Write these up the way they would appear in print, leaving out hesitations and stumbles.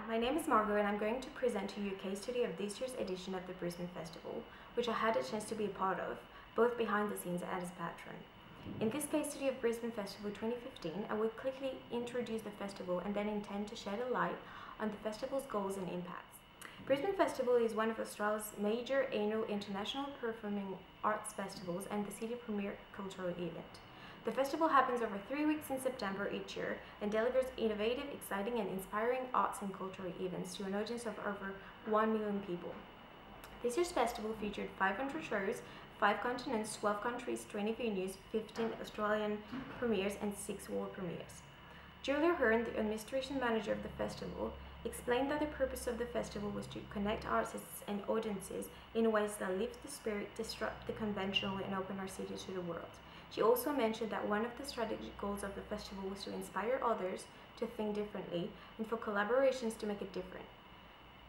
my name is Margot and I'm going to present to you a case study of this year's edition of the Brisbane Festival, which I had a chance to be a part of, both behind the scenes and as patron. In this case study of Brisbane Festival 2015, I will quickly introduce the festival and then intend to shed a light on the festival's goals and impacts. Brisbane Festival is one of Australia's major annual international performing arts festivals and the city's premier cultural event. The festival happens over 3 weeks in September each year and delivers innovative, exciting and inspiring arts and cultural events to an audience of over 1 million people. This year's festival featured 500 shows, 5 continents, 12 countries, 20 venues, 15 Australian premieres and 6 world premieres. Julia Hearn, the administration manager of the festival, explained that the purpose of the festival was to connect artists and audiences in ways that lift the spirit, disrupt the conventional and open our city to the world. She also mentioned that one of the strategic goals of the festival was to inspire others to think differently and for collaborations to make a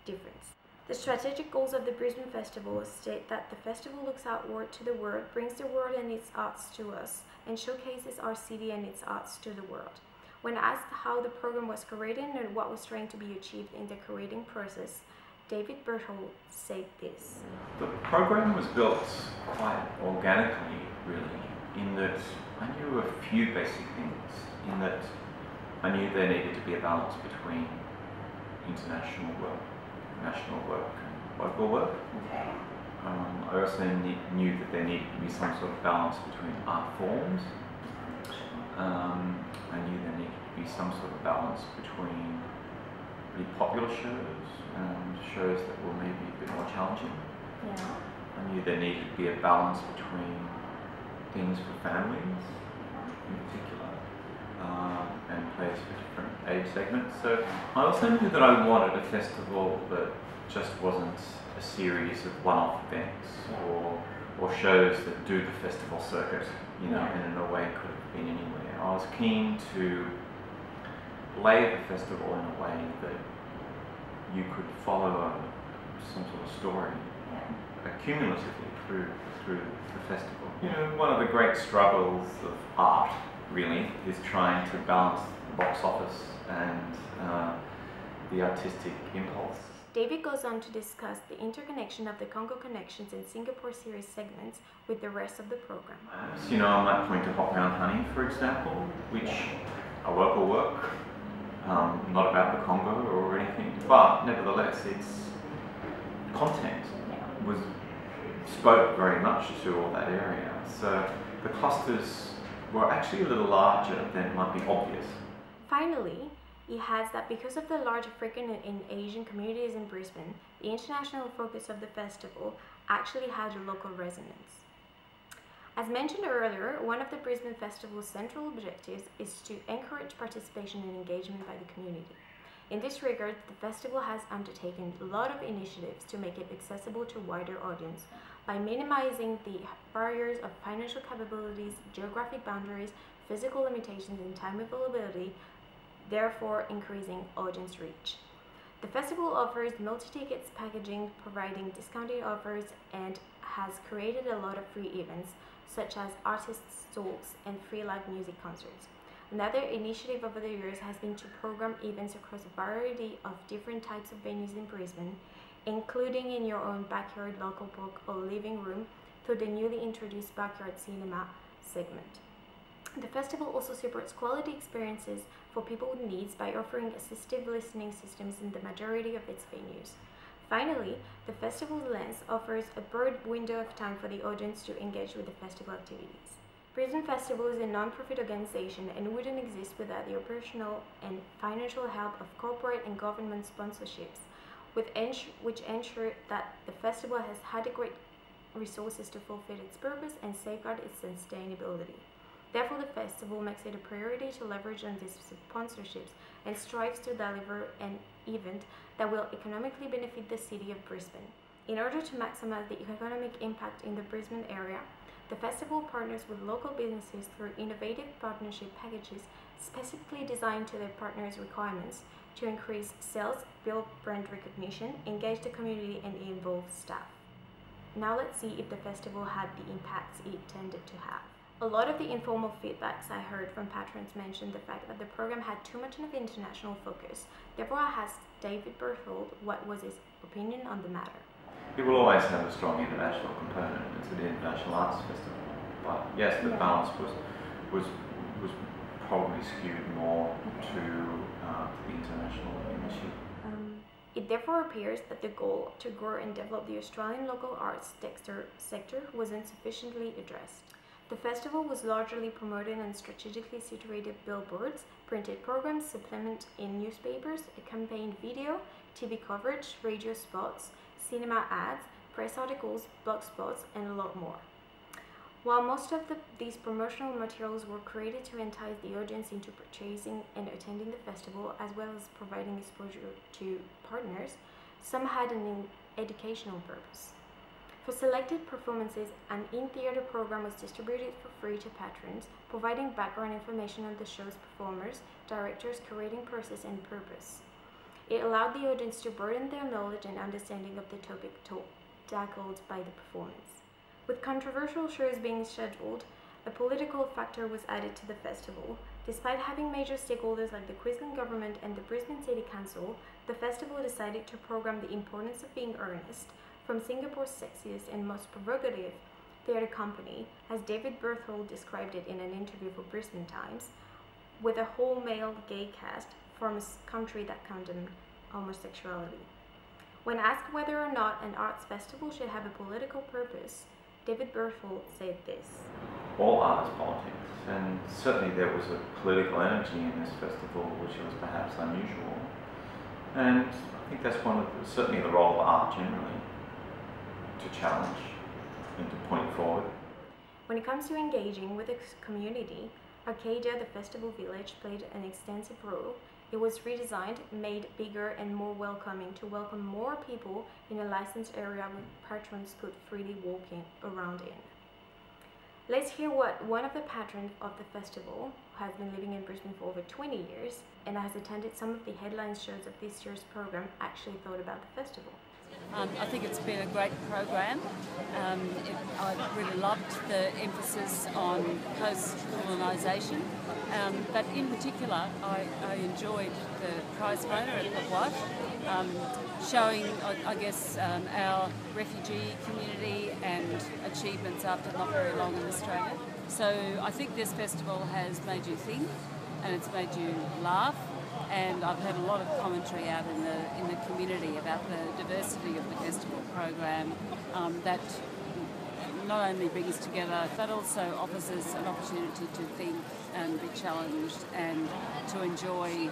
difference. The strategic goals of the Brisbane Festival state that the festival looks outward to the world, brings the world and its arts to us, and showcases our city and its arts to the world. When asked how the program was created and what was trying to be achieved in the creating process, David Berthold said this. The program was built quite organically, really, in that I knew a few basic things, in that I knew there needed to be a balance between international work, national work and local work. Okay. I also knew that there needed to be some sort of balance between art forms. I knew there needed to be some sort of balance between really popular shows and shows that were maybe a bit more challenging. Yeah. I knew there needed to be a balance between things for families in particular, and plays for different age segments. So I also knew that I wanted a festival that just wasn't a series of one-off events or shows that do the festival circuit, you know, and in a way could have been anywhere. I was keen to lay the festival in a way that you could follow some sort of story cumulatively through the festival. You know, one of the great struggles of art, really, is trying to balance the box office and the artistic impulse. David goes on to discuss the interconnection of the Congo Connections and Singapore series segments with the rest of the program. You know, I might point to Hot Brown Honey, for example, which a local work, not about the Congo or anything, but nevertheless its content spoke very much to all that area. So the clusters were actually a little larger than might be obvious. Finally, he adds that because of the large African and Asian communities in Brisbane, the international focus of the festival actually had a local resonance. As mentioned earlier, one of the Brisbane Festival's central objectives is to encourage participation and engagement by the community. In this regard, the festival has undertaken a lot of initiatives to make it accessible to a wider audience by minimizing the barriers of financial capabilities, geographic boundaries, physical limitations, and time availability, therefore increasing audience reach. The festival offers multi-tickets packaging, providing discounted offers, and has created a lot of free events, such as artist stalls and free live music concerts. Another initiative over the years has been to program events across a variety of different types of venues in Brisbane, including in your own backyard local book or living room through the newly introduced Backyard Cinema segment. The festival also supports quality experiences for people with needs by offering assistive listening systems in the majority of its venues. Finally, the festival's lens offers a broad window of time for the audience to engage with the festival activities. Brisbane Festival is a non-profit organization and wouldn't exist without the operational and financial help of corporate and government sponsorships, which ensure that the festival has adequate resources to fulfill its purpose and safeguard its sustainability. Therefore, the festival makes it a priority to leverage on these sponsorships and strives to deliver an event that will economically benefit the city of Brisbane. In order to maximize the economic impact in the Brisbane area, the festival partners with local businesses through innovative partnership packages specifically designed to their partners' requirements to increase sales, build brand recognition, engage the community, and involve staff. Now let's see if the festival had the impacts it intended to have. A lot of the informal feedbacks I heard from patrons mentioned the fact that the program had too much of international focus. Therefore, I asked David Berthold what was his opinion on the matter. It will always have a strong international component. It's an international arts festival, but yes, the balance was probably skewed more to the international initiative. It therefore appears that the goal to grow and develop the Australian local arts sector was insufficiently addressed. The festival was largely promoted on strategically situated billboards, printed programs, supplement in newspapers, a campaign video, TV coverage, radio spots, cinema ads, press articles, blog spots, and a lot more. While most of these promotional materials were created to entice the audience into purchasing and attending the festival, as well as providing exposure to partners, some had an educational purpose. For selected performances, an in-theatre program was distributed for free to patrons, providing background information on the show's performers, directors, curating process, and purpose. It allowed the audience to broaden their knowledge and understanding of the topic tackled by the performance. With controversial shows being scheduled, a political factor was added to the festival. Despite having major stakeholders like the Queensland Government and the Brisbane City Council, the festival decided to program the importance of being earnest from Singapore's sexiest and most provocative theatre company, as David Berthold described it in an interview for Brisbane Times, with a whole male gay cast from a country that condemned homosexuality. When asked whether or not an arts festival should have a political purpose, David Berthold said this. All art is politics, and certainly there was a political energy in this festival which was perhaps unusual. And I think that's certainly the role of art generally, to challenge and to point forward. When it comes to engaging with the community, Arcadia, the festival village, played an extensive role. It was redesigned, made bigger and more welcoming to welcome more people in a licensed area where patrons could freely walk around in. Let's hear what one of the patrons of the festival, who has been living in Brisbane for over 20 years and has attended some of the headline shows of this year's program, actually thought about the festival. I think it's been a great program. I really loved the emphasis on post-colonisation, but in particular I enjoyed the prize winner at the White, showing, I guess, our refugee community and achievements after not very long in Australia. So I think this festival has made you think and it's made you laugh. And I've had a lot of commentary out in the community about the diversity of the festival program that not only brings together but also offers us an opportunity to think and be challenged and to enjoy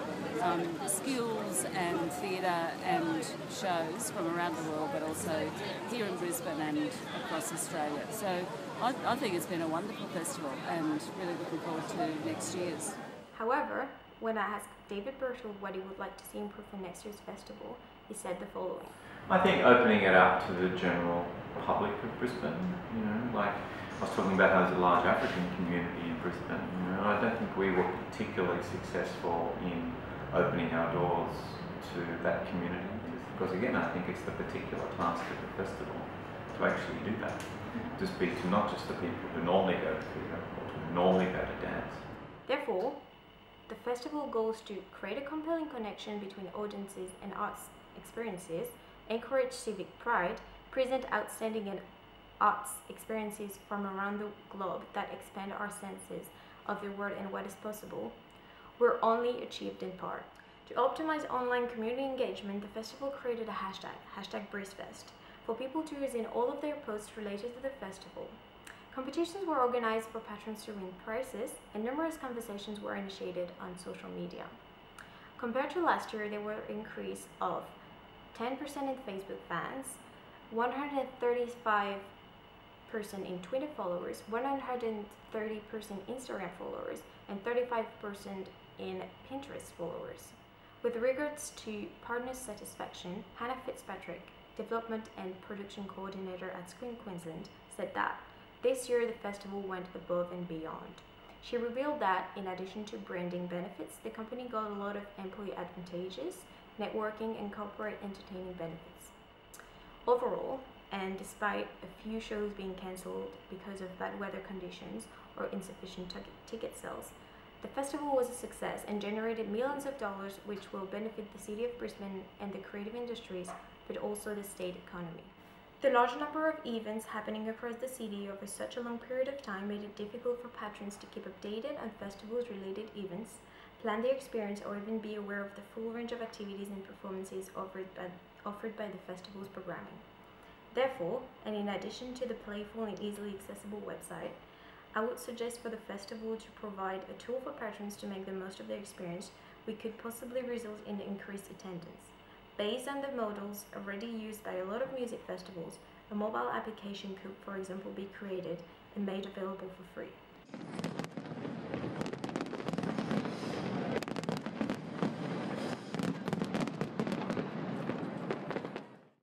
skills and theatre and shows from around the world, but also here in Brisbane and across Australia. So I think it's been a wonderful festival and really looking forward to next year's. However, when I asked David Berthold what he would like to see improved for next year's festival, he said the following. I think opening it up to the general public of Brisbane, like I was talking about how there's a large African community in Brisbane, I don't think we were particularly successful in opening our doors to that community, because again, I think it's the particular task of the festival to actually do that, to speak to not just the people who normally go to theatre or who normally go to dance. Therefore, the festival goes to create a compelling connection between audiences and arts experiences, encourage civic pride, present outstanding arts experiences from around the globe that expand our senses of the world and what is possible, were only achieved in part. To optimize online community engagement, the festival created a hashtag BrisFest, for people to use in all of their posts related to the festival. Competitions were organized for patrons to win prizes, and numerous conversations were initiated on social media. Compared to last year, there were an increase of 10% in Facebook fans, 135% in Twitter followers, 130% Instagram followers, and 35% in Pinterest followers. With regards to partner satisfaction, Hannah Fitzpatrick, Development and Production Coordinator at Screen Queensland, said that this year the festival went above and beyond. She revealed that, in addition to branding benefits, the company got a lot of employee advantages, networking, and corporate entertaining benefits. Overall, and despite a few shows being cancelled because of bad weather conditions or insufficient ticket sales, the festival was a success and generated millions of dollars, which will benefit the city of Brisbane and the creative industries, but also the state economy. The large number of events happening across the city over such a long period of time made it difficult for patrons to keep updated on festivals-related events, plan their experience, or even be aware of the full range of activities and performances offered by the festival's programming. Therefore, and in addition to the playful and easily accessible website, I would suggest for the festival to provide a tool for patrons to make the most of their experience, which could possibly result in increased attendance. Based on the models already used by a lot of music festivals, a mobile application could, for example, be created and made available for free.